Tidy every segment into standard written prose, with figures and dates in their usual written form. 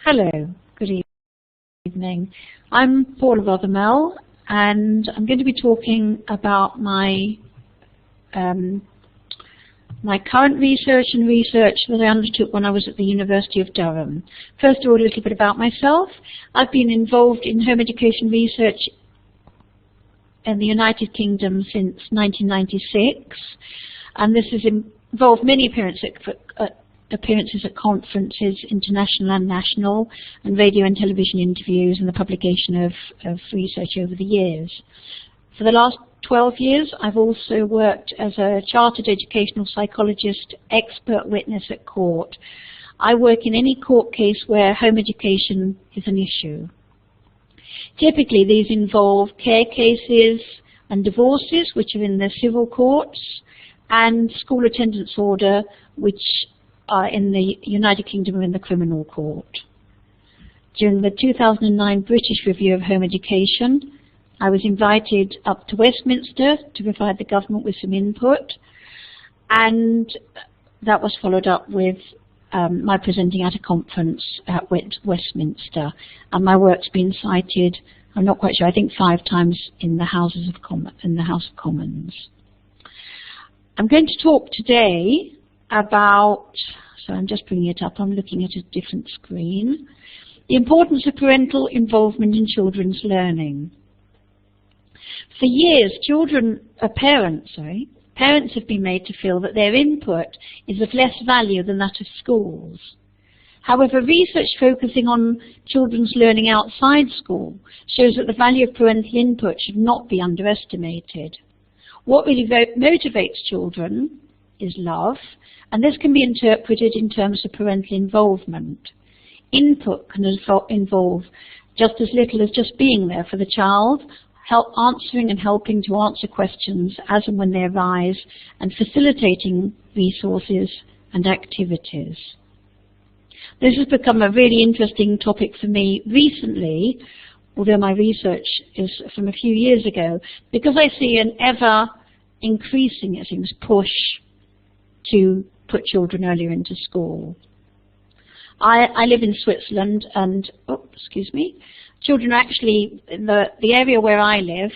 Hello, good evening. I'm Paula Rothermel, and I'm going to be talking about my current research and research that I undertook when I was at the University of Durham. First of all, a little bit about myself. I've been involved in home education research in the United Kingdom since 1996, and this has involved many appearances at conferences, international and national, and radio and television interviews, and the publication of research over the years. For the last 12 years, I've also worked as a chartered educational psychologist, expert witness at court. I work in any court case where home education is an issue. Typically, these involve care cases and divorces, which are in the civil courts, and school attendance order, which are in the United Kingdom in the criminal court. During the 2009 British Review of Home Education, I was invited up to Westminster to provide the government with some input, and that was followed up with my presenting at a conference at Westminster, and my work's been cited, I'm not quite sure, I think 5 times in the House of Commons. I'm going to talk today about, so I'm just bringing it up, I'm looking at a different screen, the importance of parental involvement in children's learning. For years, parents have been made to feel that their input is of less value than that of schools. However, research focusing on children's learning outside school shows that the value of parental input should not be underestimated. What really motivates children is love, and this can be interpreted in terms of parental involvement. Input can involve just as little as just being there for the child, answering and helping to answer questions as and when they arise, and facilitating resources and activities. This has become a really interesting topic for me recently, although my research is from a few years ago, because I see an ever increasing, it seems, push to put children earlier into school. I live in Switzerland, and children actually, in the area where I live,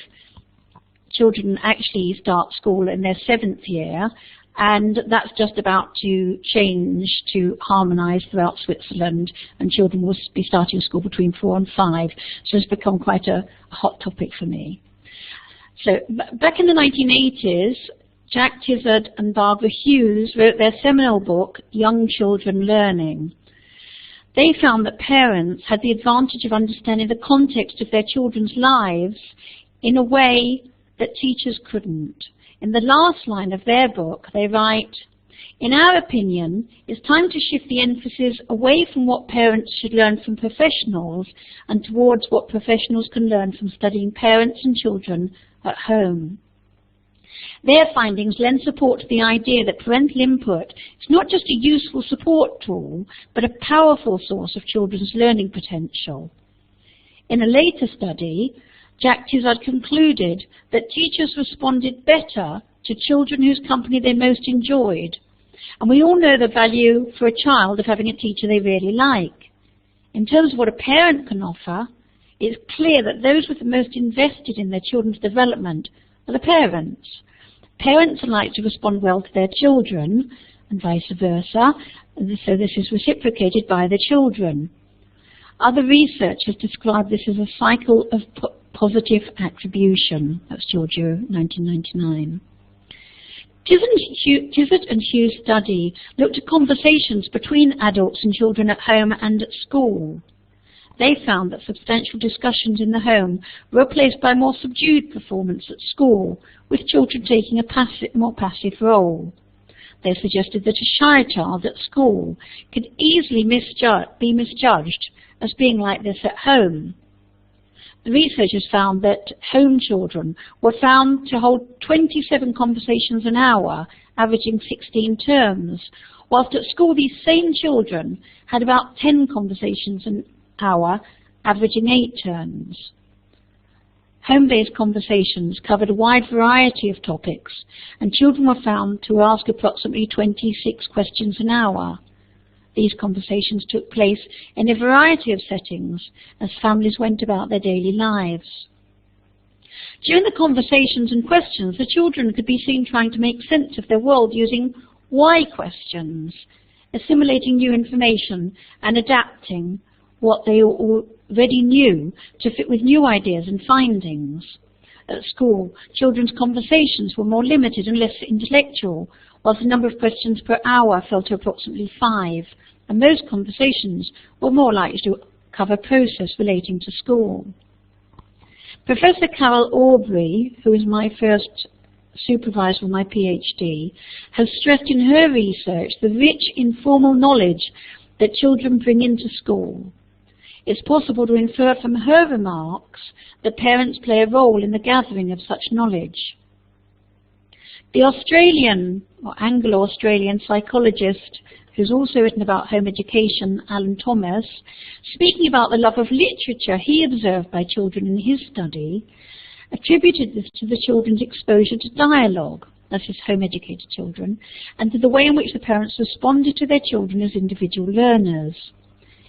children actually start school in their 7th year, and that's just about to change to harmonise throughout Switzerland, and children will be starting school between 4 and 5, so it's become quite a hot topic for me. So back in the 1980s, Jack Tizard and Barbara Hughes wrote their seminal book, Young Children Learning. They found that parents had the advantage of understanding the context of their children's lives in a way that teachers couldn't. In the last line of their book, they write, "In our opinion, it's time to shift the emphasis away from what parents should learn from professionals and towards what professionals can learn from studying parents and children at home." Their findings lend support to the idea that parental input is not just a useful support tool, but a powerful source of children's learning potential. In a later study, Jack Tizard concluded that teachers responded better to children whose company they most enjoyed. And we all know the value for a child of having a teacher they really like. In terms of what a parent can offer, it's clear that those with the most invested in their children's development are the parents. Parents are likely to respond well to their children, and vice versa, so this is reciprocated by the children. Other research has described this as a cycle of positive attribution. That's Giorgio, 1999. Tizard and Hughes' study looked at conversations between adults and children at home and at school. They found that substantial discussions in the home were replaced by more subdued performance at school, with children taking a more passive role. They suggested that a shy child at school could easily be misjudged as being like this at home. The researchers found that home children were found to hold 27 conversations an hour, averaging 16 terms, whilst at school these same children had about 10 conversations an hour, averaging 8 turns. Home-based conversations covered a wide variety of topics, and children were found to ask approximately 26 questions an hour. These conversations took place in a variety of settings as families went about their daily lives. During the conversations and questions, the children could be seen trying to make sense of their world using why questions, assimilating new information and adapting what they already knew to fit with new ideas and findings. At school, children's conversations were more limited and less intellectual, whilst the number of questions per hour fell to approximately 5, and most conversations were more likely to cover process relating to school. Professor Carol Aubrey, who is my first supervisor for my PhD, has stressed in her research the rich informal knowledge that children bring into school. It's possible to infer from her remarks that parents play a role in the gathering of such knowledge. The Australian, or Anglo-Australian psychologist, who's also written about home education, Alan Thomas, speaking about the love of literature he observed by children in his study, attributed this to the children's exposure to dialogue, that is, home-educated children, and to the way in which the parents responded to their children as individual learners.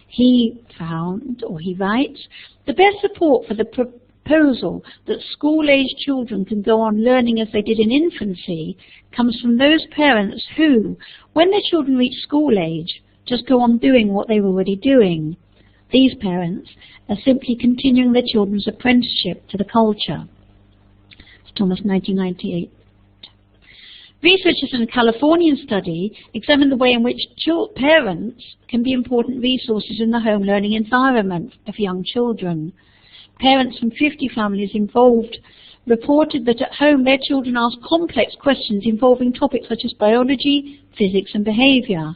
He found, or he writes, the best support for the proposal that school-aged children can go on learning as they did in infancy comes from those parents who, when their children reach school age, just go on doing what they were already doing. These parents are simply continuing their children's apprenticeship to the culture. It's Thomas, 1998. Researchers in a Californian study examined the way in which parents can be important resources in the home learning environment of young children. Parents from 50 families involved reported that at home their children asked complex questions involving topics such as biology, physics and behavior.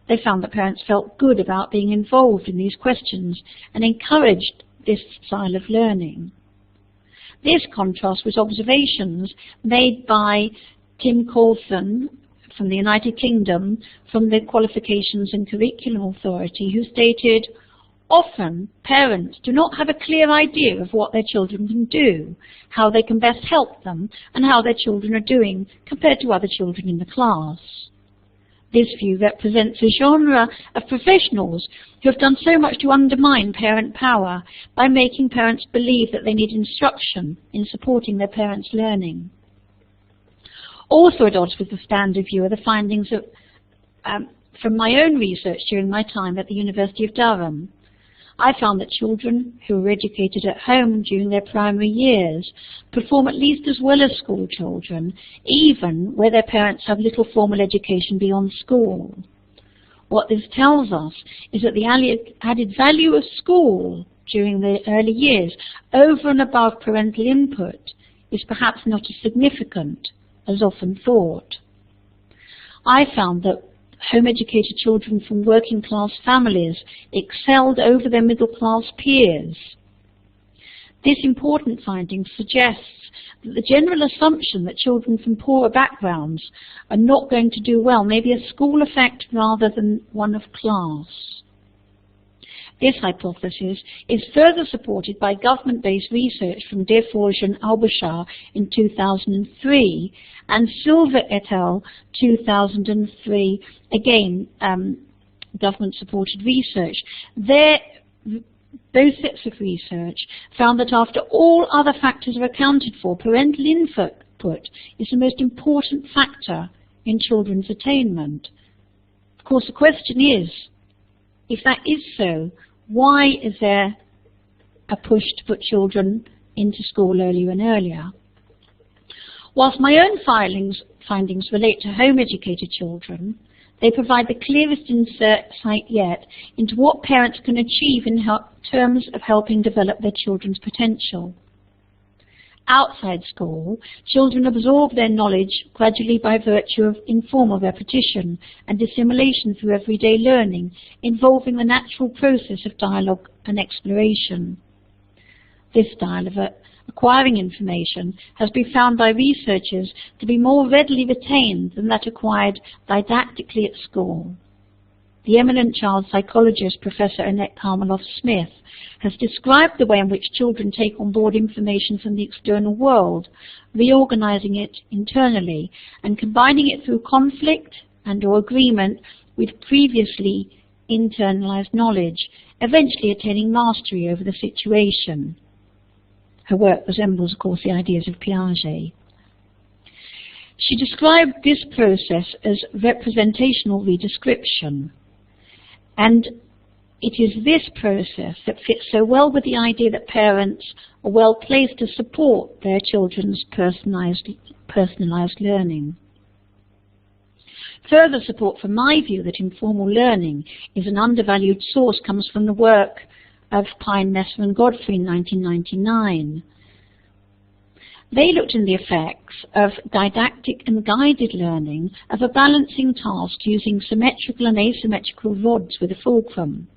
They found that parents felt good about being involved in these questions and encouraged this style of learning. This contrasts with observations made by Tim Coulson from the United Kingdom from the Qualifications and Curriculum Authority, who stated, often parents do not have a clear idea of what their children can do, how they can best help them, and how their children are doing compared to other children in the class. This view represents a genre of professionals who have done so much to undermine parent power by making parents believe that they need instruction in supporting their parents' learning. Also at odds with the standard view are the findings of, from my own research during my time at the University of Durham. I found that children who were educated at home during their primary years perform at least as well as school children, even where their parents have little formal education beyond school. What this tells us is that the added value of school during the early years, over and above parental input, is perhaps not as significant as often thought. I found that home-educated children from working-class families excelled over their middle-class peers. This important finding suggests that the general assumption that children from poorer backgrounds are not going to do well may be a school effect rather than one of class. This hypothesis is further supported by government-based research from Deforge and Albashar in 2003 and Silva et al. 2003, again government-supported research. Both sets of research found that after all other factors are accounted for, parental input is the most important factor in children's attainment. Of course, the question is, if that is so, why is there a push to put children into school earlier and earlier? Whilst my own findings relate to home-educated children, they provide the clearest insight yet into what parents can achieve in terms of helping develop their children's potential. Outside school, children absorb their knowledge gradually by virtue of informal repetition and assimilation through everyday learning, involving the natural process of dialogue and exploration. This style of acquiring information has been found by researchers to be more readily retained than that acquired didactically at school. The eminent child psychologist, Professor Annette Karmeloff-Smith, has described the way in which children take on board information from the external world, reorganizing it internally and combining it through conflict and or agreement with previously internalized knowledge, eventually attaining mastery over the situation. Her work resembles, of course, the ideas of Piaget. She described this process as representational redescription, and it is this process that fits so well with the idea that parents are well placed to support their children's personalized learning. Further support for my view that informal learning is an undervalued source comes from the work of Pine, Messer and Godfrey in 1999. They looked in the effects of didactic and guided learning of a balancing task using symmetrical and asymmetrical rods with a fulcrum.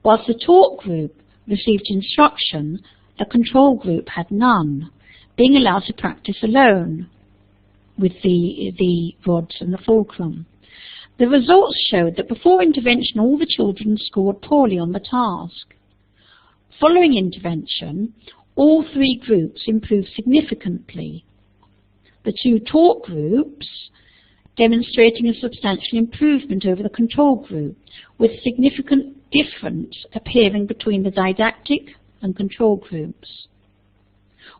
Whilst the taught group received instruction, the control group had none, being allowed to practice alone with the rods and the fulcrum. The results showed that before intervention, all the children scored poorly on the task. Following intervention, all three groups improved significantly. The two taught groups demonstrating a substantial improvement over the control group, with significant difference appearing between the didactic and control groups.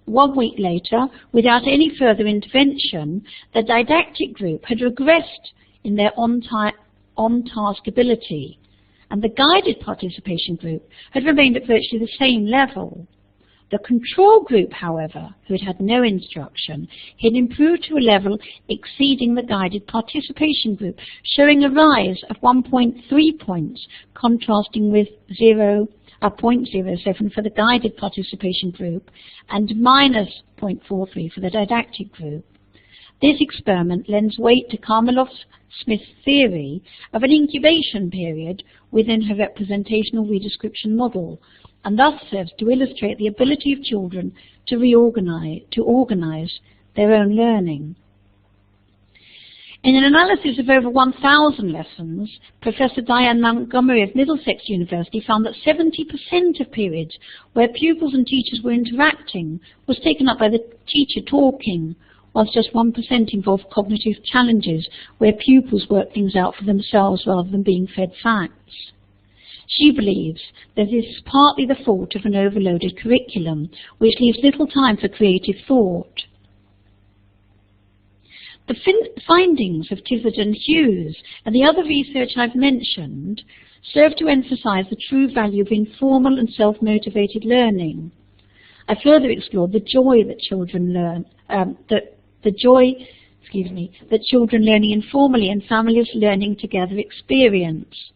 1 week later, without any further intervention, the didactic group had regressed in their on-task ability, and the guided participation group had remained at virtually the same level. The control group, however, who had had no instruction, had improved to a level exceeding the guided participation group, showing a rise of 1.3 points, contrasting with 0.07 for the guided participation group and minus 0.43 for the didactic group. This experiment lends weight to Karmeloff-Smith's theory of an incubation period within her representational redescription model, and thus serves to illustrate the ability of children to organize their own learning. In an analysis of over 1,000 lessons, Professor Diane Montgomery of Middlesex University found that 70% of periods where pupils and teachers were interacting was taken up by the teacher talking, whilst just 1% involved cognitive challenges where pupils worked things out for themselves rather than being fed facts. She believes that this is partly the fault of an overloaded curriculum, which leaves little time for creative thought. The findings of Tizzard and Hughes and the other research I've mentioned serve to emphasize the true value of informal and self-motivated learning. I further explored the joy that children children learning informally and families learning together experience.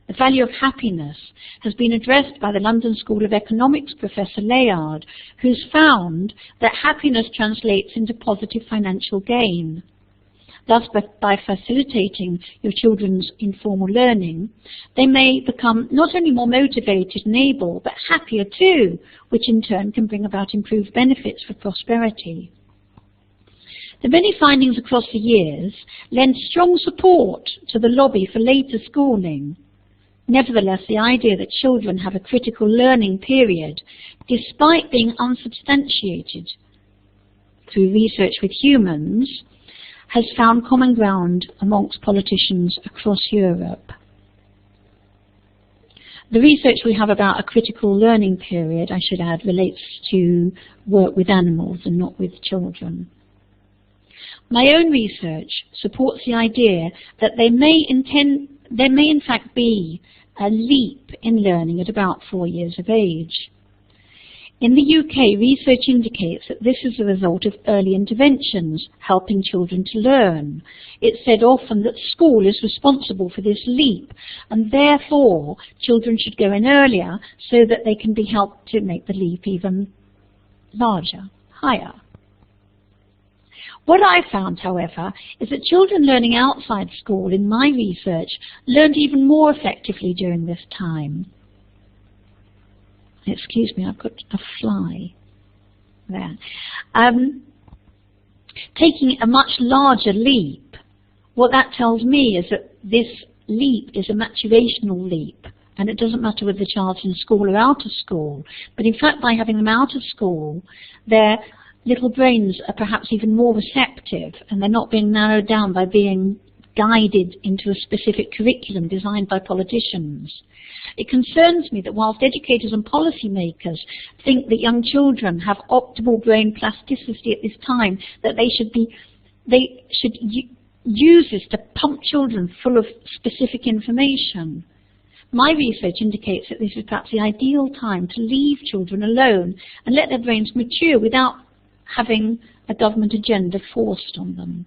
The value of happiness has been addressed by the London School of Economics Professor Layard, who's found that happiness translates into positive financial gain. Thus, by facilitating your children's informal learning, they may become not only more motivated and able, but happier too, which in turn can bring about improved benefits for prosperity. The many findings across the years lend strong support to the lobby for later schooling. Nevertheless, the idea that children have a critical learning period, despite being unsubstantiated through research with humans, has found common ground amongst politicians across Europe. The research we have about a critical learning period, I should add, relates to work with animals and not with children. My own research supports the idea that there may in fact be a leap in learning at about 4 years of age. In the UK, research indicates that this is a result of early interventions helping children to learn. It's said often that school is responsible for this leap, and therefore children should go in earlier so that they can be helped to make the leap even larger, higher. What I found, however, is that children learning outside school in my research learned even more effectively during this time. Excuse me, I've got a fly there. Taking a much larger leap, what that tells me is that this leap is a maturational leap, and it doesn't matter whether the child's in school or out of school, but in fact by having them out of school, their little brains are perhaps even more receptive, and they're not being narrowed down by being guided into a specific curriculum designed by politicians. It concerns me that whilst educators and policymakers think that young children have optimal brain plasticity at this time, that they should use this to pump children full of specific information. My research indicates that this is perhaps the ideal time to leave children alone and let their brains mature without having a government agenda forced on them.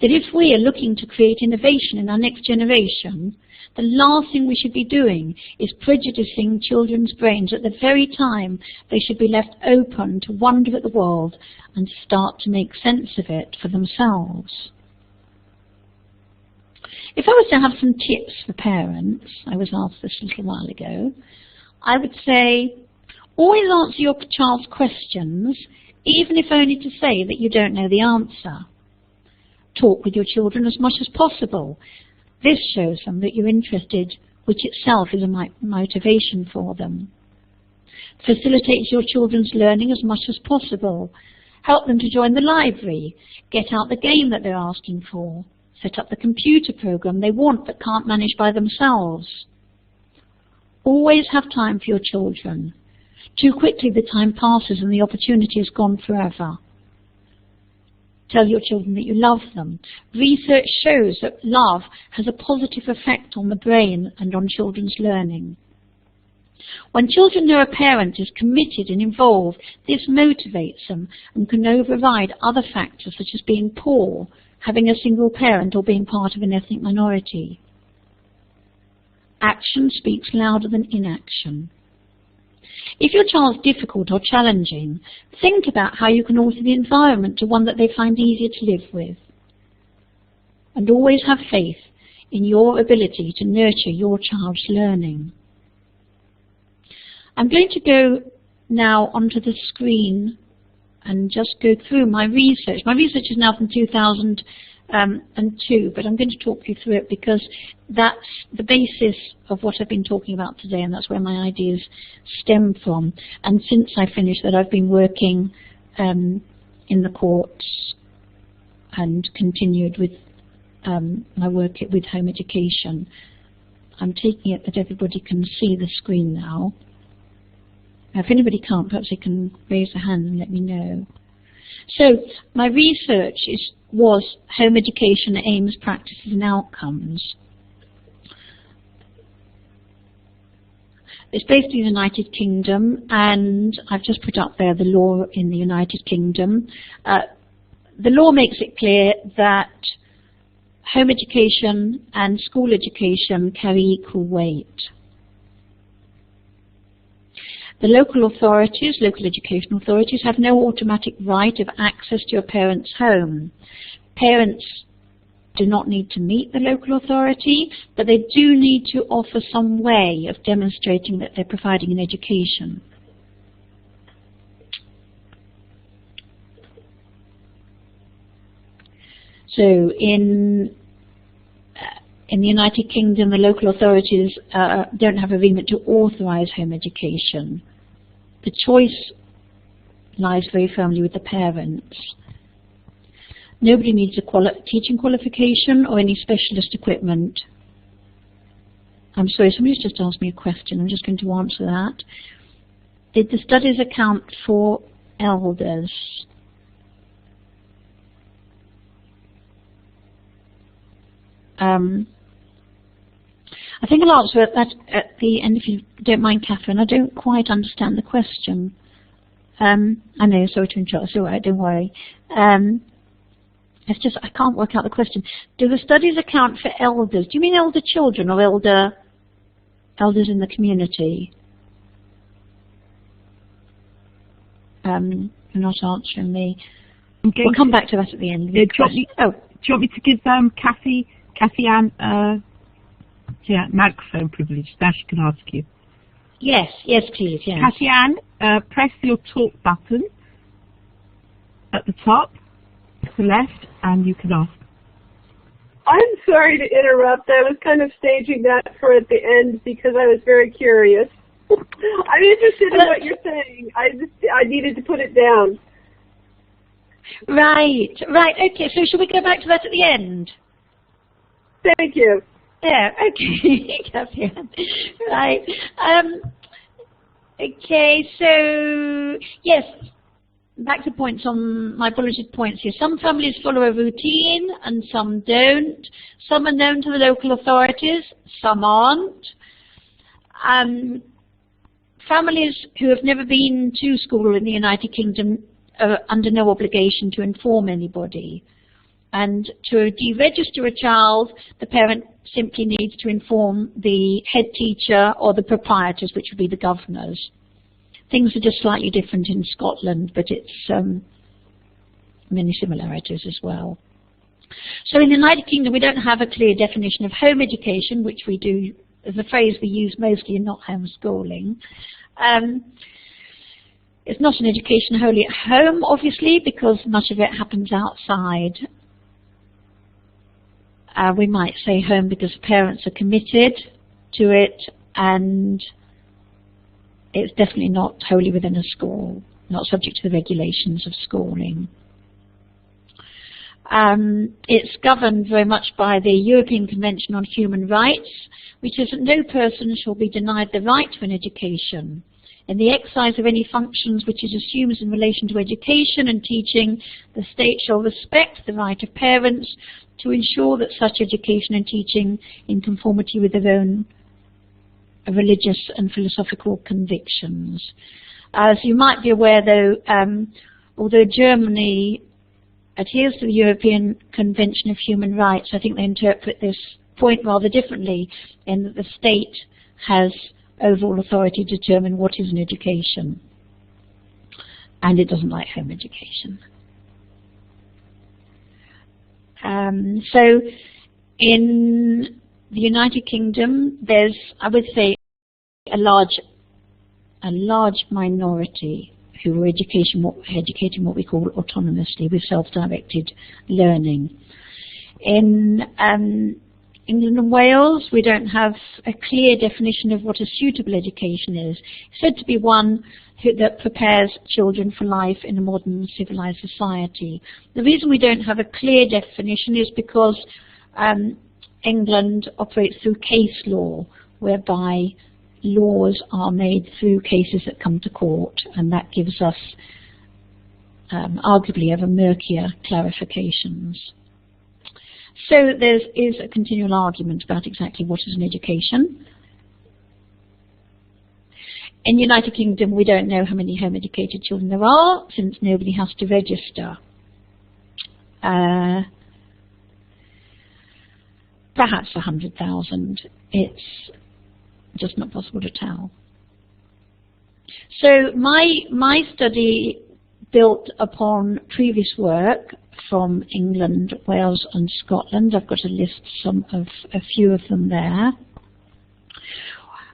That if we are looking to create innovation in our next generation, the last thing we should be doing is prejudicing children's brains at the very time they should be left open to wonder at the world and start to make sense of it for themselves. If I was to have some tips for parents, I was asked this a little while ago, I would say, always answer your child's questions, even if only to say that you don't know the answer. Talk with your children as much as possible. This shows them that you're interested, which itself is a motivation for them. Facilitate your children's learning as much as possible. Help them to join the library. Get out the game that they're asking for. Set up the computer program they want but can't manage by themselves. Always have time for your children. Too quickly the time passes and the opportunity is gone forever. Tell your children that you love them. Research shows that love has a positive effect on the brain and on children's learning. When children know a parent is committed and involved, this motivates them and can override other factors such as being poor, having a single parent, or being part of an ethnic minority. Action speaks louder than inaction. If your child's difficult or challenging, think about how you can alter the environment to one that they find easier to live with. And always have faith in your ability to nurture your child's learning. I'm going to go now onto the screen and just go through my research. My research is now from 2002, but I'm going to talk you through it because that's the basis of what I've been talking about today, and that's where my ideas stem from. And since I finished that, I've been working in the courts and continued with my work with home education. I'm taking it that everybody can see the screen now. If anybody can't, perhaps they can raise a hand and let me know. So my research was home education aims, practices and outcomes. It's based in the United Kingdom, and I've just put up there the law in the United Kingdom. The law makes it clear that home education and school education carry equal weight. The local authorities, local education authorities, have no automatic right of access to your parent's home. Parents do not need to meet the local authority, but they do need to offer some way of demonstrating that they're providing an education. So in the United Kingdom, the local authorities don't have a remit to authorize home education. The choice lies very firmly with the parents. Nobody needs a teaching qualification or any specialist equipment. I'm sorry, somebody's just asked me a question. I'm just going to answer that. Did the studies account for elders? I think I'll answer that at the end, if you don't mind, Catherine. I don't quite understand the question. I know, sorry to interrupt. It's all right, don't worry. It's just I can't work out the question. Do the studies account for elders? Do you mean elder children or elders in the community? You're not answering me. We'll come back to that at the end. Do you want me to give Kathy Ann microphone privilege? Now she can ask you. Yes, please. Yes. Kathy Ann, press your talk button at the top, to the left, and you can ask. I'm sorry to interrupt. I was kind of staging that for at the end because I was very curious. I'm interested in what you're saying. I needed to put it down. Right. Okay, so should we go back to that at the end? Thank you. Yeah, okay, Cathy. Right. Okay, so, yes, back to points on my bulleted points here. Some families follow a routine and some don't. Some are known to the local authorities, some aren't. Families who have never been to school in the United Kingdom are under no obligation to inform anybody. And to deregister a child, the parent simply needs to inform the head teacher or the proprietors, which would be the governors. Things are just slightly different in Scotland, but it's many similarities as well. So in the United Kingdom, we don't have a clear definition of home education, which we do as a phrase we use mostly in not homeschooling. It's not an education wholly at home, obviously, because much of it happens outside. We might say home because parents are committed to it, and it's definitely not wholly within a school, not subject to the regulations of schooling. It's governed very much by the European Convention on Human Rights, which says that no person shall be denied the right to an education. In the exercise of any functions which it assumes in relation to education and teaching, the state shall respect the right of parents to ensure that such education and teaching in conformity with their own religious and philosophical convictions. As you might be aware, though, although Germany adheres to the European Convention of Human Rights, I think they interpret this point rather differently, in that the state has overall authority to determine what is an education, and it doesn't like home education. So in the United Kingdom, there's, I would say, a large minority who are educating what we call autonomously, with self-directed learning. In England and Wales, we don't have a clear definition of what a suitable education is. It's said to be one that prepares children for life in a modern civilized society. The reason we don't have a clear definition is because England operates through case law, whereby laws are made through cases that come to court, and that gives us arguably ever murkier clarifications. So there is a continual argument about exactly what is an education. In the United Kingdom, we don't know how many home-educated children there are, since nobody has to register. Perhaps 100,000. It's just not possible to tell. So my study built upon previous work from England, Wales and Scotland. I've got to list a few of them there.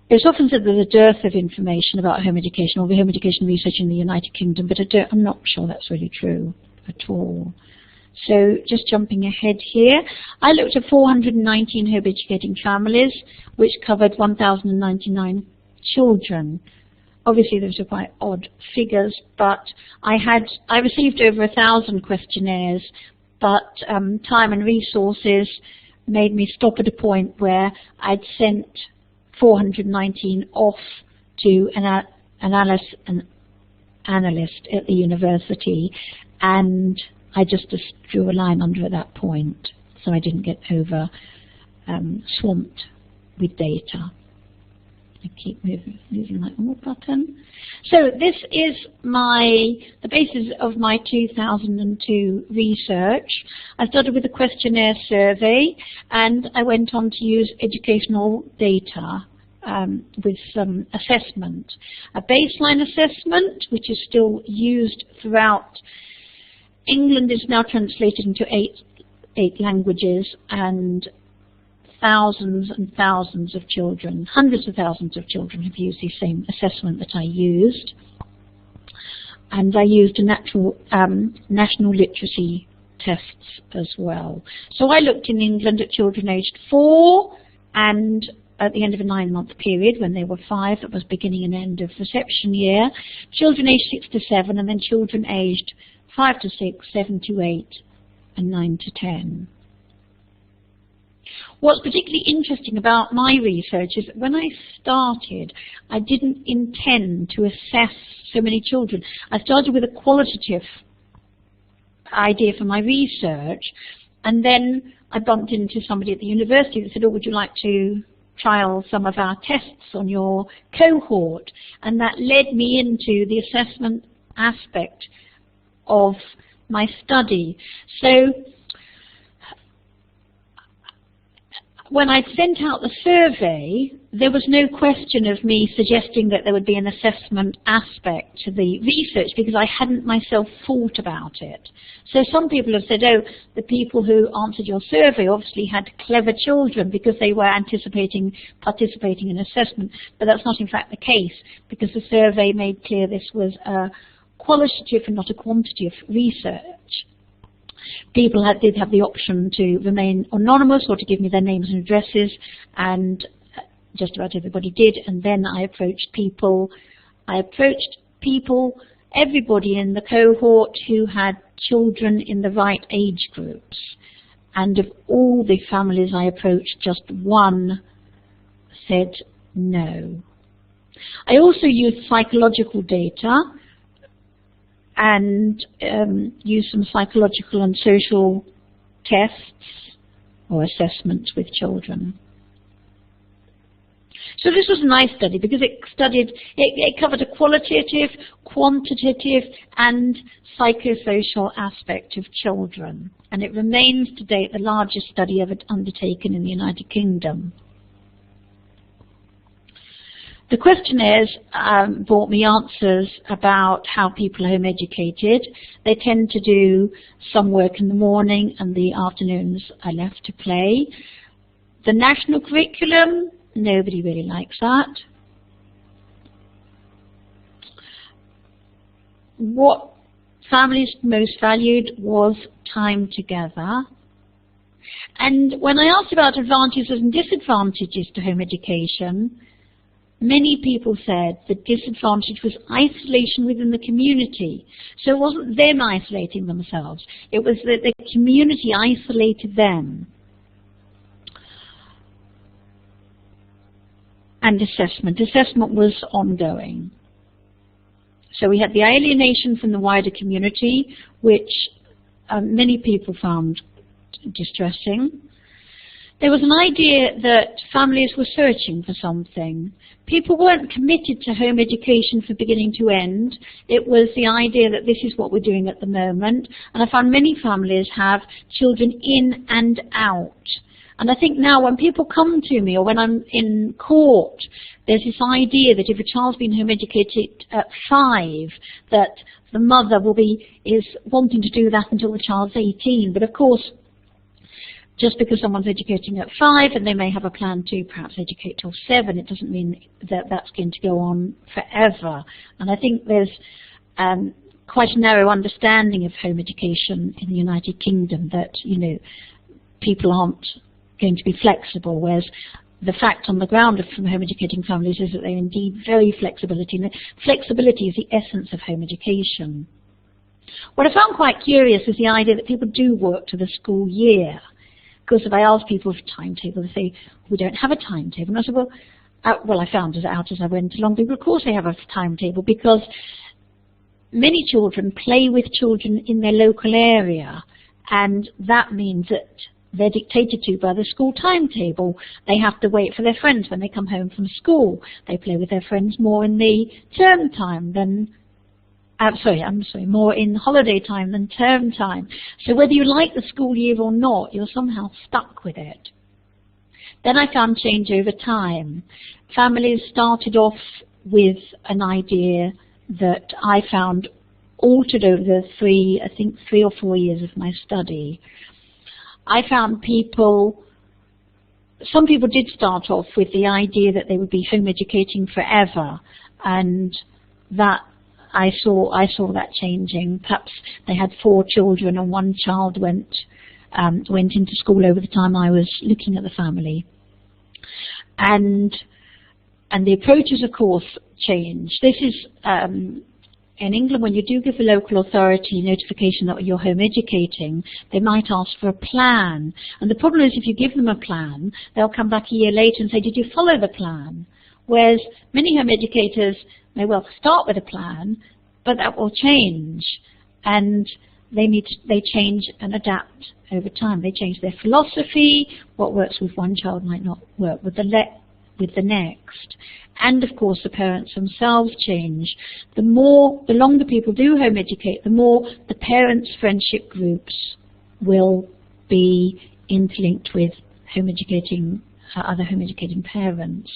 It's often said there's a dearth of information about home education or the home education research in the United Kingdom, but I'm not sure that's really true at all. So just jumping ahead here, I looked at 419 home educating families, which covered 1,099 children. Obviously those are quite odd figures, but I received over 1,000 questionnaires, but time and resources made me stop at a point where I'd sent 419 off to an analyst at the university, and I just drew a line under at that point, so I didn't get over swamped with data. I keep moving my button. So this is the basis of my 2002 research. I started with a questionnaire survey, and I went on to use educational data with some assessment. A baseline assessment, which is still used throughout England, is now translated into eight languages, and thousands and thousands of children, hundreds of thousands of children have used the same assessment that I used. And I used a national literacy tests as well. So I looked in England at children aged 4, and at the end of a 9-month period when they were 5, that was beginning and end of reception year, children aged 6 to 7, and then children aged 5 to 6, 7 to 8, and 9 to 10. What's particularly interesting about my research is that when I started, I didn't intend to assess so many children. I started with a qualitative idea for my research, and then I bumped into somebody at the university that said, oh, would you like to trial some of our tests on your cohort? And that led me into the assessment aspect of my study. So when I sent out the survey, there was no question of me suggesting that there would be an assessment aspect to the research because I hadn't myself thought about it. So some people have said, oh, the people who answered your survey obviously had clever children because they were anticipating participating in assessment, but that's not in fact the case because the survey made clear this was a qualitative and not a quantitative research. People did have the option to remain anonymous or to give me their names and addresses, and just about everybody did. And then I approached people, everybody in the cohort who had children in the right age groups. And of all the families I approached, just one said no. I also used psychological data and use some psychological and social tests or assessments with children. So this was a nice study because it covered a qualitative, quantitative and psychosocial aspect of children, and it remains to date the largest study ever undertaken in the United Kingdom. The questionnaires brought me answers about how people are home educated. They tend to do some work in the morning and the afternoons are left to play. The national curriculum, nobody really likes that. What families most valued was time together. And when I asked about advantages and disadvantages to home education, many people said the disadvantage was isolation within the community. So it wasn't them isolating themselves, it was that the community isolated them. And assessment. Assessment was ongoing. So we had the alienation from the wider community, which many people found distressing. There was an idea that families were searching for something. People weren't committed to home education from beginning to end. It was the idea that this is what we're doing at the moment. And I found many families have children in and out. And I think now when people come to me or when I'm in court, there's this idea that if a child's been home educated at 5, that the mother is wanting to do that until the child's 18. But of course, just because someone's educating at 5 and they may have a plan to perhaps educate till 7, it doesn't mean that that's going to go on forever. And I think there's quite a narrow understanding of home education in the United Kingdom that, you know, people aren't going to be flexible, whereas the fact on the ground from home educating families is that they're indeed very flexibility, and flexibility is the essence of home education. What I found quite curious is the idea that people do work to the school year. Because if I ask people for a timetable, they say, we don't have a timetable. And I said, well, I found it out as I went along. But of course they have a timetable because many children play with children in their local area. And that means that they're dictated to by the school timetable. They have to wait for their friends when they come home from school. They play with their friends more in the term time than more in holiday time than term time. So whether you like the school year or not, you're somehow stuck with it. Then I found change over time. Families started off with an idea that I found altered over the 3 or 4 years of my study. I found some people did start off with the idea that they would be home educating forever, and that I saw that changing. Perhaps they had 4 children and 1 child went into school over the time I was looking at the family. And the approaches, of course, changed. This is in England, when you do give the local authority notification that you're home educating, they might ask for a plan. And the problem is if you give them a plan, they'll come back a year later and say, did you follow the plan? Whereas many home educators may well start with a plan, but that will change. And they change and adapt over time. They change their philosophy. What works with one child might not work with the next. And of course the parents themselves change. The longer people do home educate, the more the parents' friendship groups will be interlinked with other home educating parents.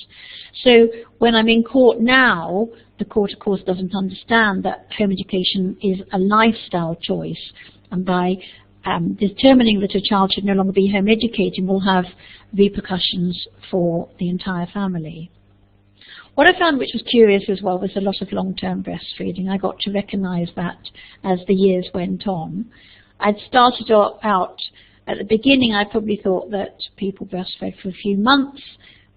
So when I'm in court now, the court of course doesn't understand that home education is a lifestyle choice, and by determining that a child should no longer be home educating will have repercussions for the entire family. What I found which was curious as well was a lot of long-term breastfeeding. I got to recognize that as the years went on. I'd started out at the beginning, I probably thought that people breastfed for a few months,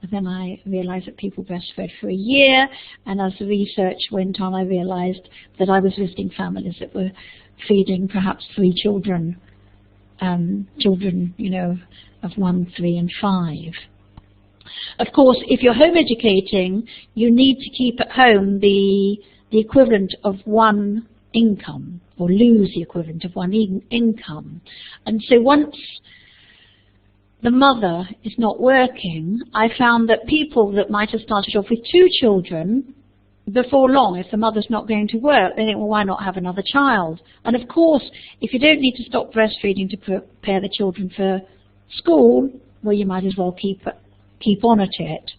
but then I realized that people breastfed for a year, and as the research went on, I realized that I was visiting families that were feeding perhaps 3 children, of 1, 3, and 5. Of course, if you're home educating, you need to keep at home the equivalent of one income, or lose the equivalent of one income. And so once the mother is not working, I found that people that might have started off with 2 children, before long, if the mother's not going to work, they think, well, why not have another child? And of course, if you don't need to stop breastfeeding to prepare the children for school, well, you might as well keep on at it.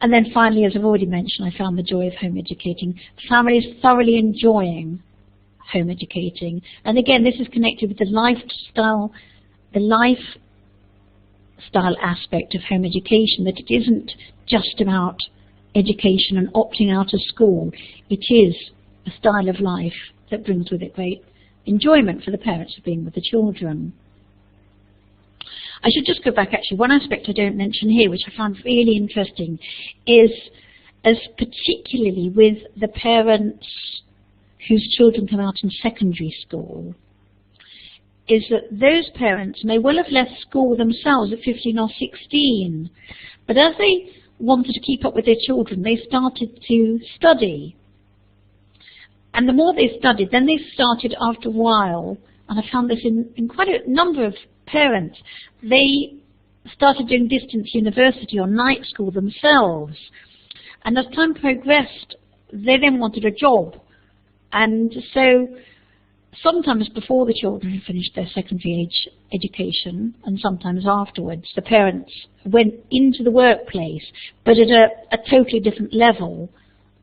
And then finally, as I've already mentioned, I found the joy of home educating. Families thoroughly enjoying home educating. And again, this is connected with the lifestyle aspect of home education, that it isn't just about education and opting out of school. It is a style of life that brings with it great enjoyment for the parents of being with the children. I should just go back, actually, one aspect I don't mention here, which I found really interesting, is as particularly with the parents whose children come out in secondary school, is that those parents may well have left school themselves at 15 or 16, but as they wanted to keep up with their children, they started to study. And the more they studied, then they started after a while, and I found this in quite a number of parents, they started doing distance university or night school themselves. And as time progressed, they then wanted a job. And so sometimes before the children had finished their secondary age education, and sometimes afterwards, the parents went into the workplace, but at a totally different level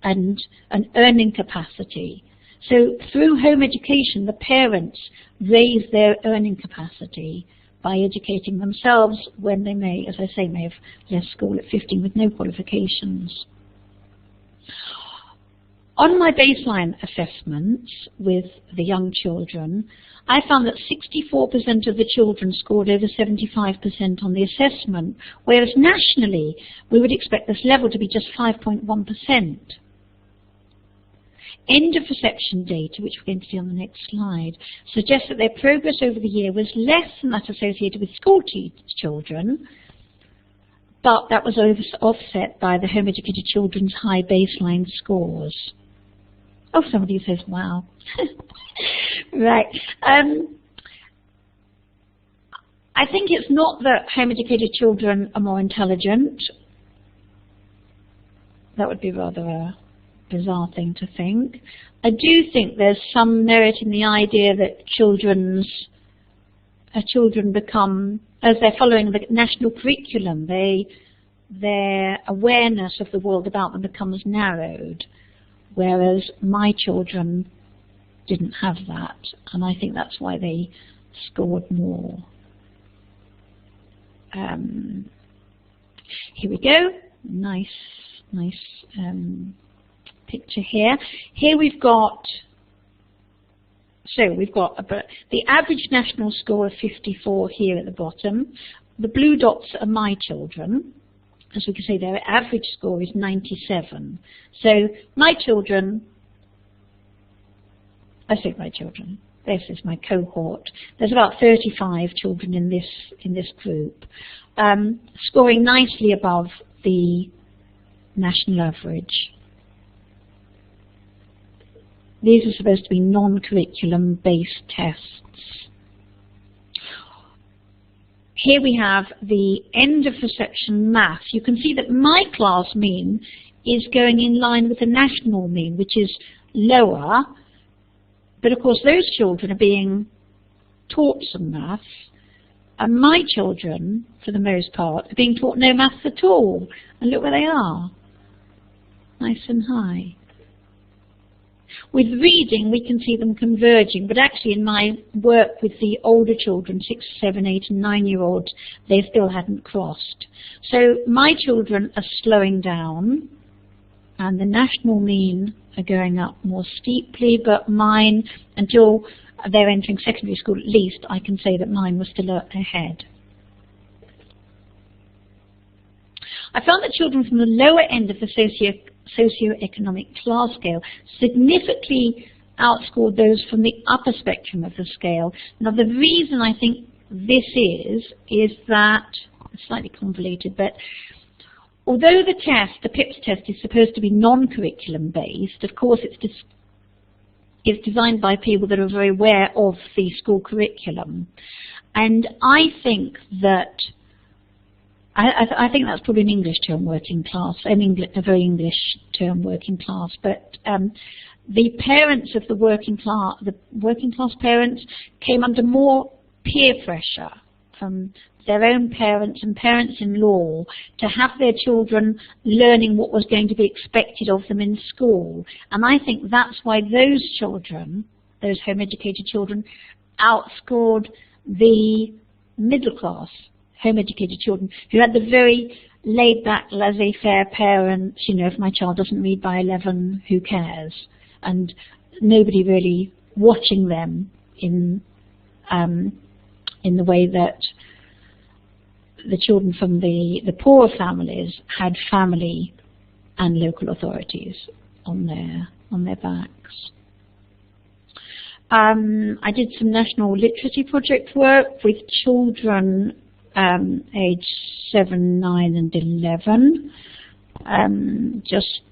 and an earning capacity. So through home education, the parents raise their earning capacity by educating themselves when they may, as I say, may have left school at 15 with no qualifications. On my baseline assessments with the young children, I found that 64% of the children scored over 75% on the assessment, whereas nationally we would expect this level to be just 5.1%. End of reception data, which we're going to see on the next slide, suggests that their progress over the year was less than that associated with school-teach children, but that was offset by the home educated children's high baseline scores. Oh, somebody says, wow. Right. I think it's not that home educated children are more intelligent. That would be rather a bizarre thing to think. I do think there's some merit in the idea that children become, as they're following the national curriculum, their awareness of the world about them becomes narrowed, whereas my children didn't have that, and I think that's why they scored more. Here we go. Nice picture here. Here we've got the average national score of 54 here at the bottom. The blue dots are my children. As we can see, their average score is 97. So my children I say my children. This is my cohort. There's about 35 children in this group, scoring nicely above the national average. These are supposed to be non-curriculum based tests. Here we have the end of the section maths. You can see that my class mean is going in line with the national mean, which is lower. But of course those children are being taught some maths, and my children, for the most part, are being taught no maths at all. And look where they are. Nice and high. With reading, we can see them converging, but actually in my work with the older children, 6, 7, 8 and 9-year-olds, they still hadn't crossed. So my children are slowing down, and the national mean are going up more steeply, but mine, until they're entering secondary school at least, I can say that mine was still ahead. I found that children from the lower end of the socio-economic class scale significantly outscored those from the upper spectrum of the scale. Now the reason I think this is that, it's slightly convoluted, but although the test, the PIPS test, is supposed to be non-curriculum based, of course it's designed by people that are very aware of the school curriculum. And I think that I think that's probably an English term, working class, a very English term, working class. But the parents of the working class parents came under more peer pressure from their own parents and parents-in-law to have their children learning what was going to be expected of them in school. And I think that's why those children, those home-educated children, outscored the middle-class home-educated children who had the very laid-back, laissez-faire parents, you know, if my child doesn't read by 11, who cares? And nobody really watching them in the way that the children from the poorer families had family and local authorities on their backs. I did some national literacy project work with children aged 7, 9 and 11. Just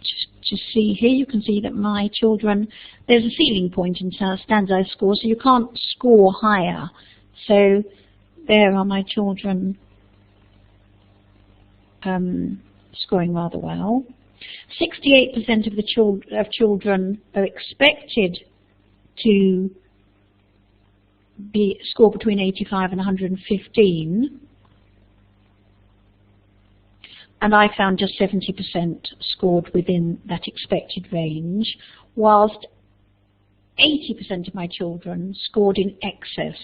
to see here, you can see that my children, there's a ceiling point in standardized score, so you can't score higher. So there are my children scoring rather well. 68% of the children are expected to score between 85 and 115. And I found just 70% scored within that expected range, whilst 80% of my children scored in excess.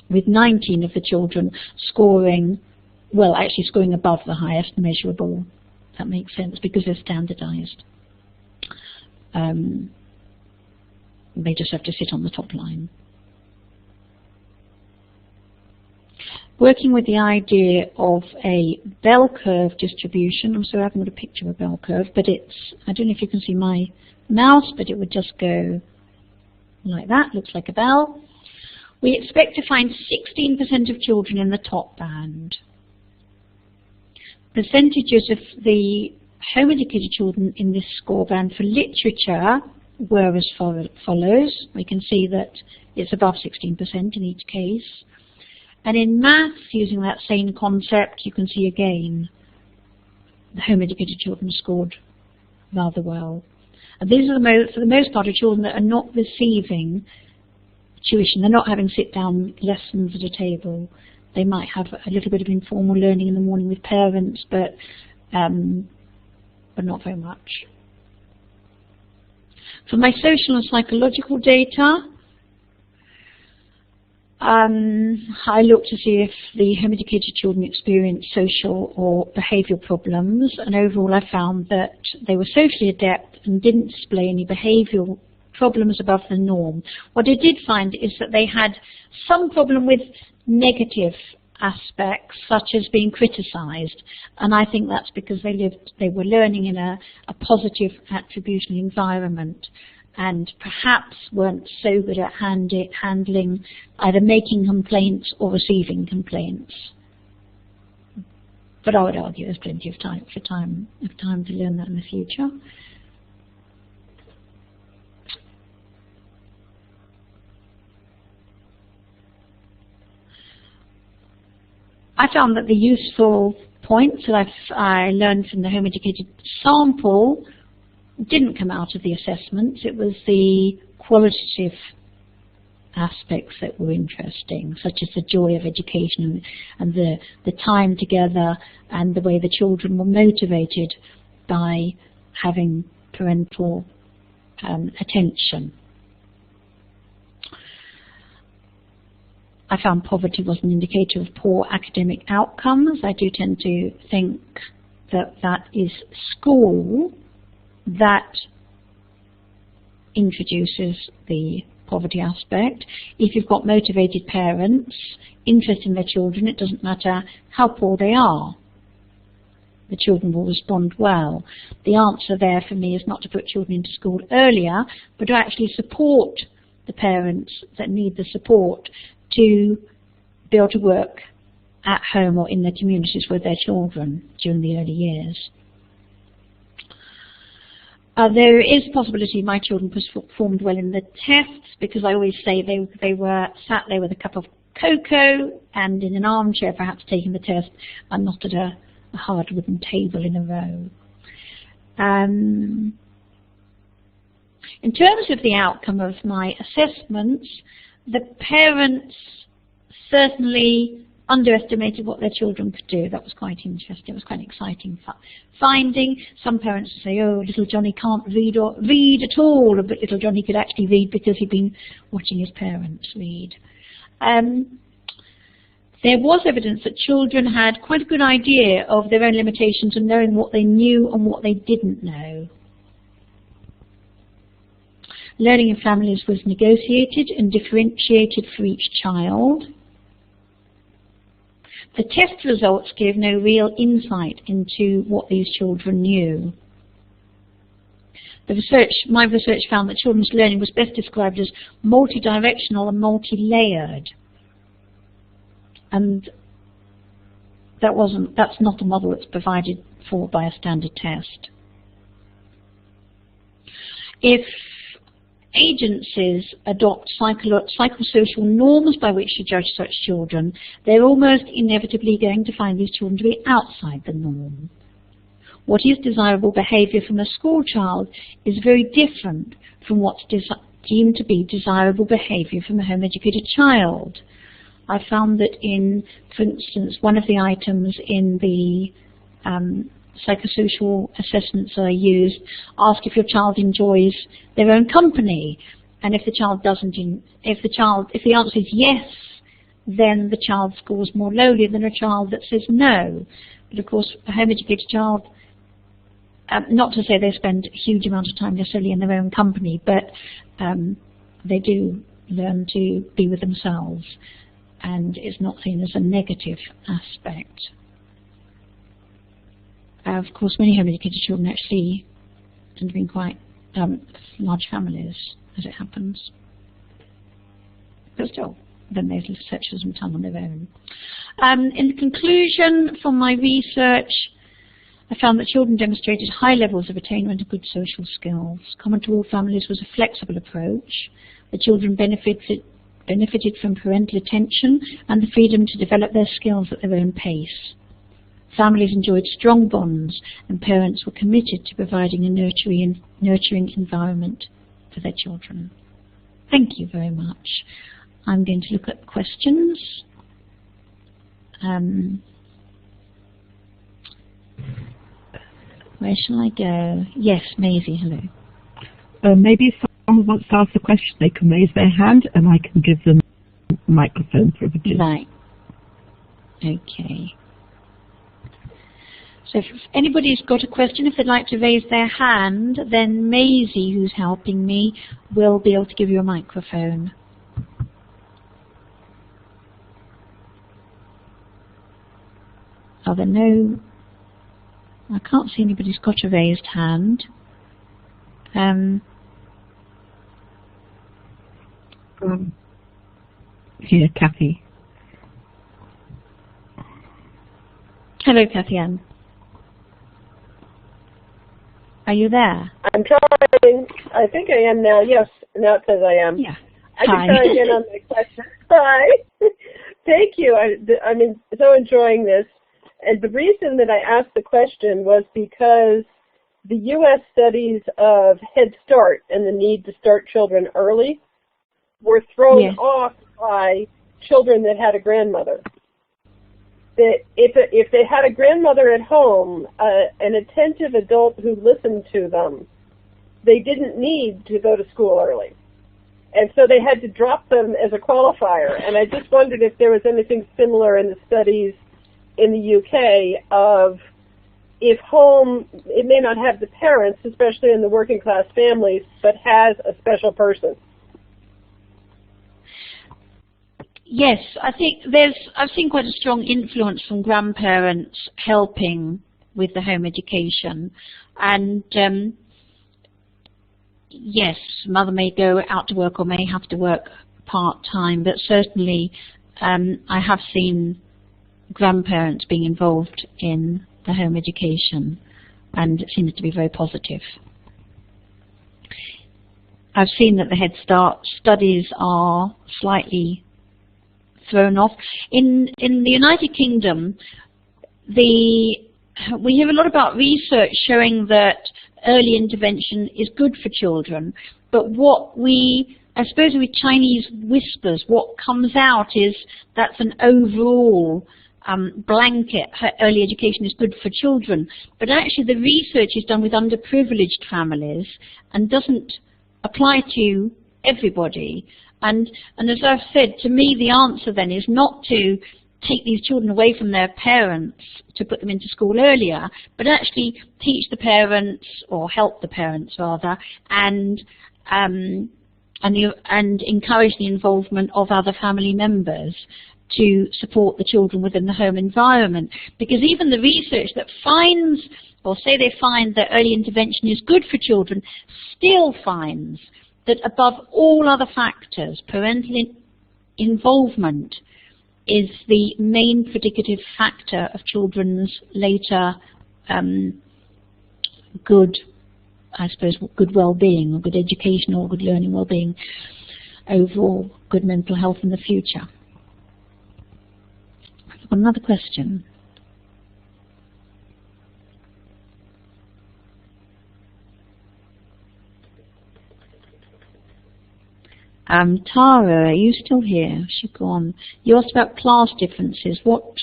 With 19 of the children scoring, well, actually scoring above the highest measurable. That makes sense because they're standardized. They just have to sit on the top line. Working with the idea of a bell curve distribution. I'm sorry, I haven't got a picture of a bell curve, but I don't know if you can see my mouse, but it would just go like that, looks like a bell. We expect to find 16% of children in the top band. Percentages of the home-educated children in this score band for literature were as follows. We can see that it's above 16% in each case. And in maths, using that same concept, you can see again the home-educated children scored rather well. And these are for the most part, are children that are not receiving tuition. They're not having sit-down lessons at a table. They might have a little bit of informal learning in the morning with parents, but not very much. For my social and psychological data, I looked to see if the home-educated children experienced social or behavioural problems, and overall I found that they were socially adept and didn't display any behavioural problems above the norm. What I did find is that they had some problem with negative aspects, such as being criticised, and I think that's because they were learning in a positive attribution environment, and perhaps weren't so good at handling either making complaints or receiving complaints. But I would argue there's plenty of time to learn that in the future. I found that the useful points that I learned from the home educated sample didn't come out of the assessments. It was the qualitative aspects that were interesting, such as the joy of education and the time together and the way the children were motivated by having parental attention. I found poverty was an indicator of poor academic outcomes. I do tend to think that that is school that introduces the poverty aspect. If you've got motivated parents interested in their children, it doesn't matter how poor they are. The children will respond well. The answer there for me is not to put children into school earlier, but to actually support the parents that need the support to be able to work at home or in their communities with their children during the early years. There is a possibility my children performed well in the tests, because I always say they were sat there with a cup of cocoa and in an armchair perhaps taking the test, and not at a hard wooden table in a row. In terms of the outcome of my assessments, the parents certainly underestimated what their children could do. That was quite interesting. It was quite an exciting finding. Some parents say, oh, little Johnny can't read at all, but little Johnny could actually read because he'd been watching his parents read. There was evidence that children had quite a good idea of their own limitations and knowing what they knew and what they didn't know. Learning in families was negotiated and differentiated for each child. The test results gave no real insight into what these children knew. My research found that children's learning was best described as multi-directional and multi-layered. And that's not a model that's provided for by a standard test. If agencies adopt psychosocial norms by which to judge such children, they're almost inevitably going to find these children to be outside the norm. What is desirable behaviour from a school child is very different from what's deemed to be desirable behaviour from a home-educated child. I found that in, for instance, one of the items in the psychosocial assessments that I used ask if your child enjoys their own company, and if the child doesn't, if the answer is yes, then the child scores more lowly than a child that says no. But of course, a home-educated child, not to say they spend a huge amount of time necessarily in their own company, but they do learn to be with themselves, and it's not seen as a negative aspect. Of course, many home-educated children actually tend to be in quite large families, as it happens. But still, then there's such as some time on their own. In conclusion, from my research, I found that children demonstrated high levels of attainment of good social skills. Common to all families was a flexible approach. The children benefited from parental attention and the freedom to develop their skills at their own pace. Families enjoyed strong bonds, and parents were committed to providing a nurturing environment for their children. Thank you very much. I'm going to look at questions. Where shall I go? Yes, Maisie, hello. Maybe if someone wants to ask a question, they can raise their hand and I can give them a microphone privileges. Right. Okay. So if anybody's got a question, if they'd like to raise their hand, then Maisie, who's helping me, will be able to give you a microphone. Are there no... I can't see anybody's got a raised hand. Yeah, Kathy. Hello, Kathy Ann. Are you there? I'm trying. I think I am now. Yes, now it says I am. Yeah. I Hi. can try again on my question. Hi. Thank you. I'm so enjoying this. And the reason that I asked the question was because the U.S. studies of Head Start and the need to start children early were thrown off by children that had a grandmother. That if they had a grandmother at home, an attentive adult who listened to them, they didn't need to go to school early. And so they had to drop them as a qualifier. And I just wondered if there was anything similar in the studies in the UK of if home, it may not have the parents, especially in the working class families, but has a special person. Yes, I think I've seen quite a strong influence from grandparents helping with the home education. And yes, mother may go out to work or may have to work part-time, but certainly I have seen grandparents being involved in the home education, and it seems to be very positive. I've seen that the Head Start studies are slightly thrown off. In the United Kingdom, we hear a lot about research showing that early intervention is good for children, but I suppose with Chinese whispers, what comes out is that's an overall blanket, early education is good for children. But actually the research is done with underprivileged families and doesn't apply to everybody. And as I've said, to me the answer then is not to take these children away from their parents to put them into school earlier, but actually teach the parents, or help the parents rather, and encourage the involvement of other family members to support the children within the home environment. Because even the research that finds, or say they find that early intervention is good for children, still finds that above all other factors, parental involvement is the main predicative factor of children's later good well-being, or good education, or good learning well-being, overall good mental health in the future. I've got another question. Tara, are you still here? She's gone. You asked about class differences. What?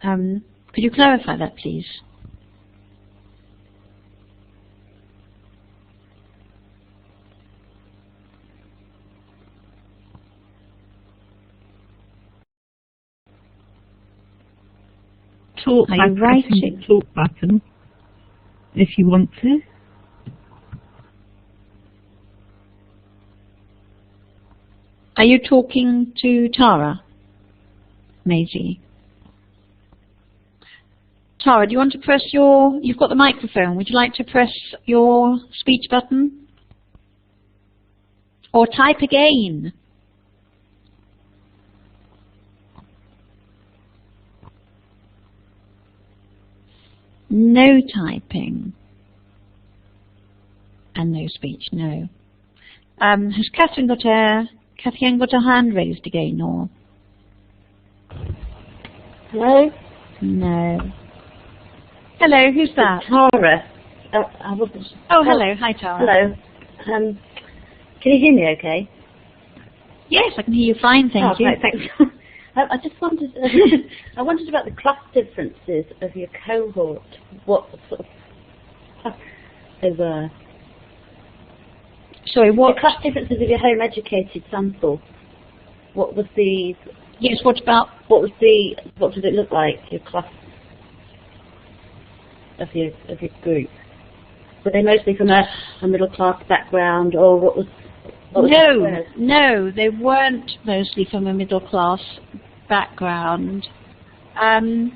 Could you clarify that, please? Talk by pressing the talk button if you want to. Are you talking to Tara, Maisie? Tara, do you want to press you've got the microphone, would you like to press your speech button? Or type again? No typing. And no speech, no. Has Catherine got her hand raised again, or? Hello? No. Hello, who's that? Tara. Oh, hello. Hi, Tara. Hello. Can you hear me okay? Yes, I can hear you fine, thank you. Right, thanks. I just wondered, I wondered about the class differences of your cohort. What sort of class they were? Sorry, what? The class differences of your home educated sample. What was the? Yes, what about? What did it look like? Your class of your group. Were they mostly from a middle class background, or what was? No, they weren't mostly from a middle class background. I'm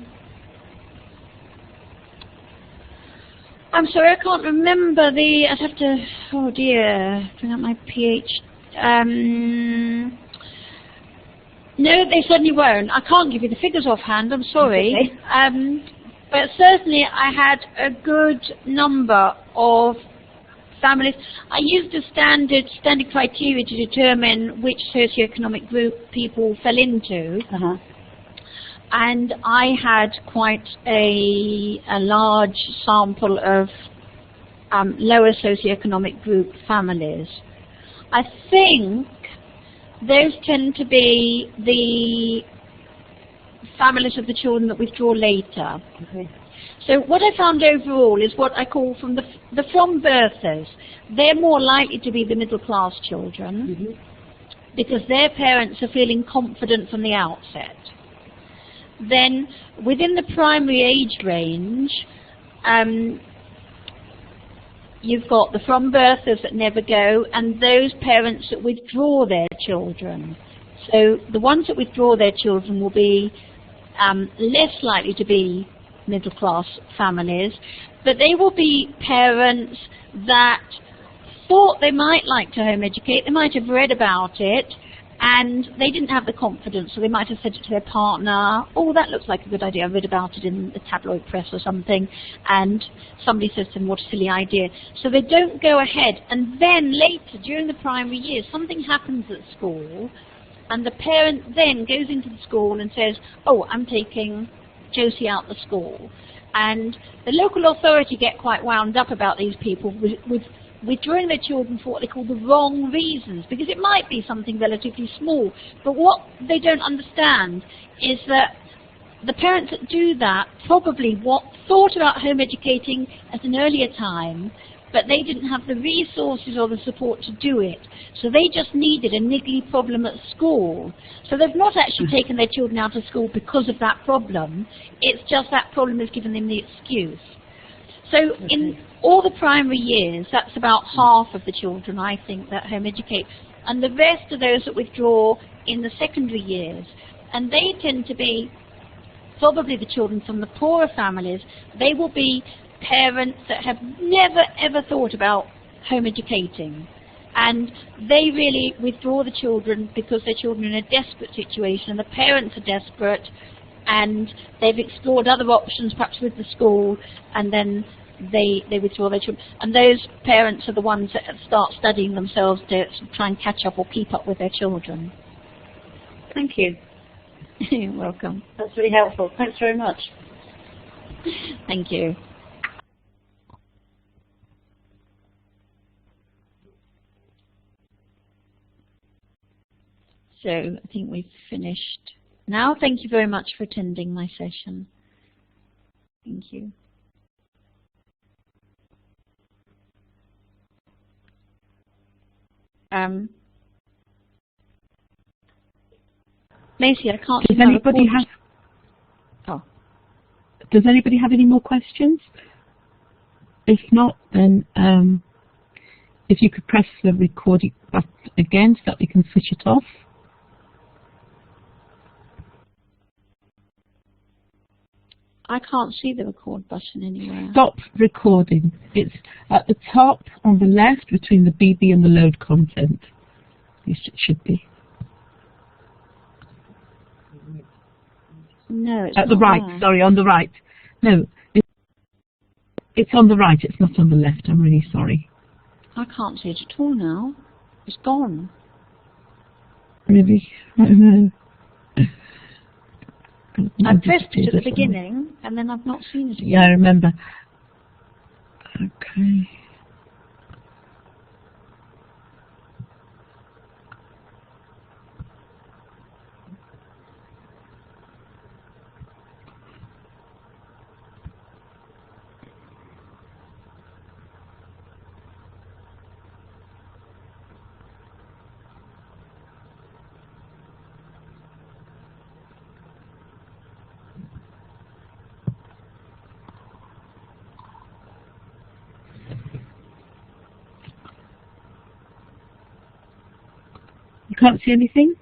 sorry, I can't remember the. I'd have to. Oh dear, bring up my PH. No, they certainly won't. I can't give you the figures offhand. I'm sorry. Okay. But certainly, I had a good number of families. I used a standard criteria to determine which socio-economic group people fell into. Uh-huh. And I had quite a large sample of lower socioeconomic group families. I think those tend to be the families of the children that withdraw later. Okay. So what I found overall is what I call from the from birthers. They're more likely to be the middle class children because their parents are feeling confident from the outset. Then within the primary age range, you've got the from birthers that never go and those parents that withdraw their children. So the ones that withdraw their children will be less likely to be middle class families, but they will be parents that thought they might like to home educate, they might have read about it, and they didn't have the confidence, so they might have said it to their partner, oh, that looks like a good idea, I read about it in the tabloid press or something, and somebody says to them, what a silly idea. So they don't go ahead, and then later, during the primary years, something happens at school, and the parent then goes into the school and says, oh, I'm taking Josie out the school. And the local authority get quite wound up about these people with withdrawing their children for what they call the wrong reasons, because it might be something relatively small, but what they don't understand is that the parents that do that probably thought about home educating at an earlier time, but they didn't have the resources or the support to do it. So they just needed a niggly problem at school. So they've not actually taken their children out of school because of that problem. It's just that problem has given them the excuse. So in all the primary years, that's about half of the children, I think, that home educate. And the rest are those that withdraw in the secondary years. And they tend to be probably the children from the poorer families. They will be parents that have never ever thought about home educating. And they really withdraw the children because their children are in a desperate situation and the parents are desperate and they've explored other options perhaps with the school and then they withdraw their children. And those parents are the ones that start studying themselves to try and catch up or keep up with their children. Thank you. You're welcome. That's really helpful. Thanks very much. Thank you. So I think we've finished now. Thank you very much for attending my session. Thank you. Macy, I can't. Does anybody have? Oh. Does anybody have any more questions? If not, then if you could press the recording button again so that we can switch it off. I can't see the record button anywhere. Stop recording. It's at the top on the left between the BB and the load content. It should be. No, it's at the not right. there. Sorry, on the right. No, it's on the right. It's not on the left. I'm really sorry. I can't see it at all now. It's gone. Really? I don't know. I pressed it at the beginning, and then I've not seen it again. Yeah, I remember. Okay. You can't see anything?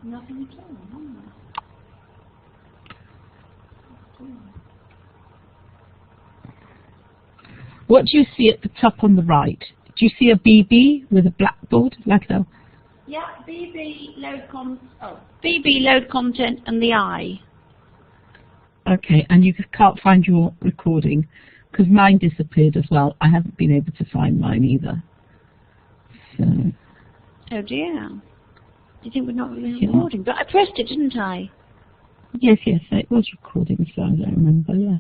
Nothing at all. No. What do you see at the top on the right? Do you see a BB with a blackboard like that? Yeah, BB load content and the I. Okay, and you can't find your recording because mine disappeared as well. I haven't been able to find mine either. So. Oh dear. Do you think we're not really recording? But I pressed it, didn't I? Yes, it was recording as far as I remember, yeah.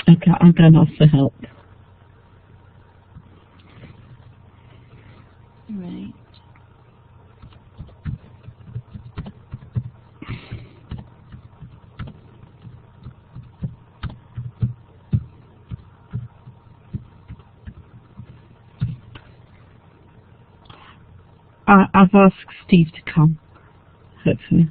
Okay, I'm going to ask for help. Right. I've asked Steve to come, hopefully.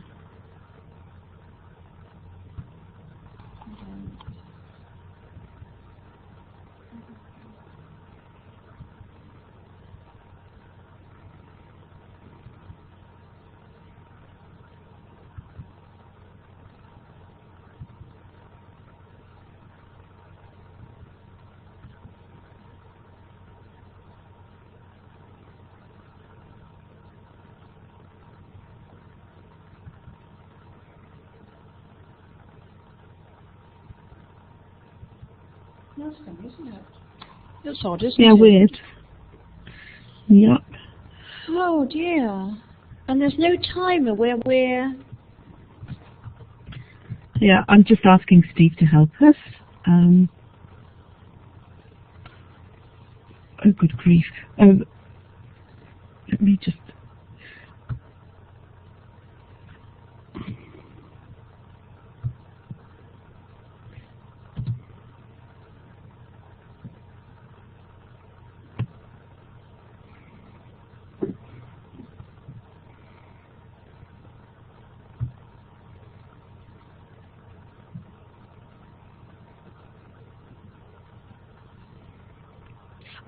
That's funny, isn't it? That's odd, isn't it? Yeah, weird. Yep. Oh dear. And there's no timer where we're... Yeah, I'm just asking Steve to help us. Oh, good grief. Let me just...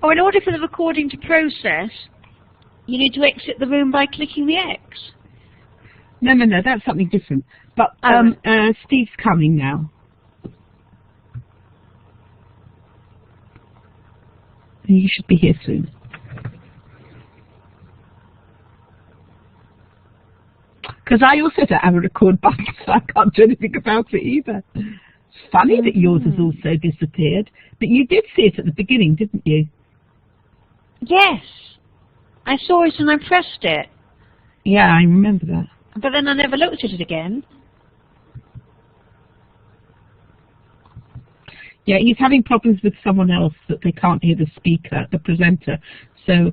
Or in order for the recording to process, you need to exit the room by clicking the X. No, that's something different. But Steve's coming now. You should be here soon. Because I also don't have a record button, so I can't do anything about it either. It's funny that yours has also disappeared. But you did see it at the beginning, didn't you? Yes. I saw it and I pressed it. Yeah, I remember that. But then I never looked at it again. Yeah, he's having problems with someone else that they can't hear the speaker, the presenter. So,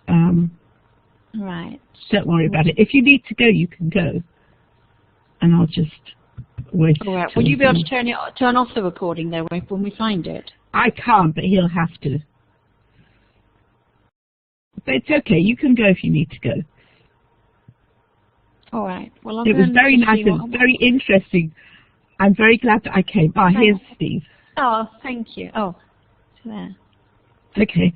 right. Don't worry about it. If you need to go, you can go. And I'll just wait. All right. Will you be able to turn off the recording though when we find it? I can't, but he'll have to. But it's okay. You can go if you need to go. All right. Well, it was very nice and very interesting. I'm very glad that I came. Oh, here's Steve. Oh, thank you. Oh, it's there. Okay.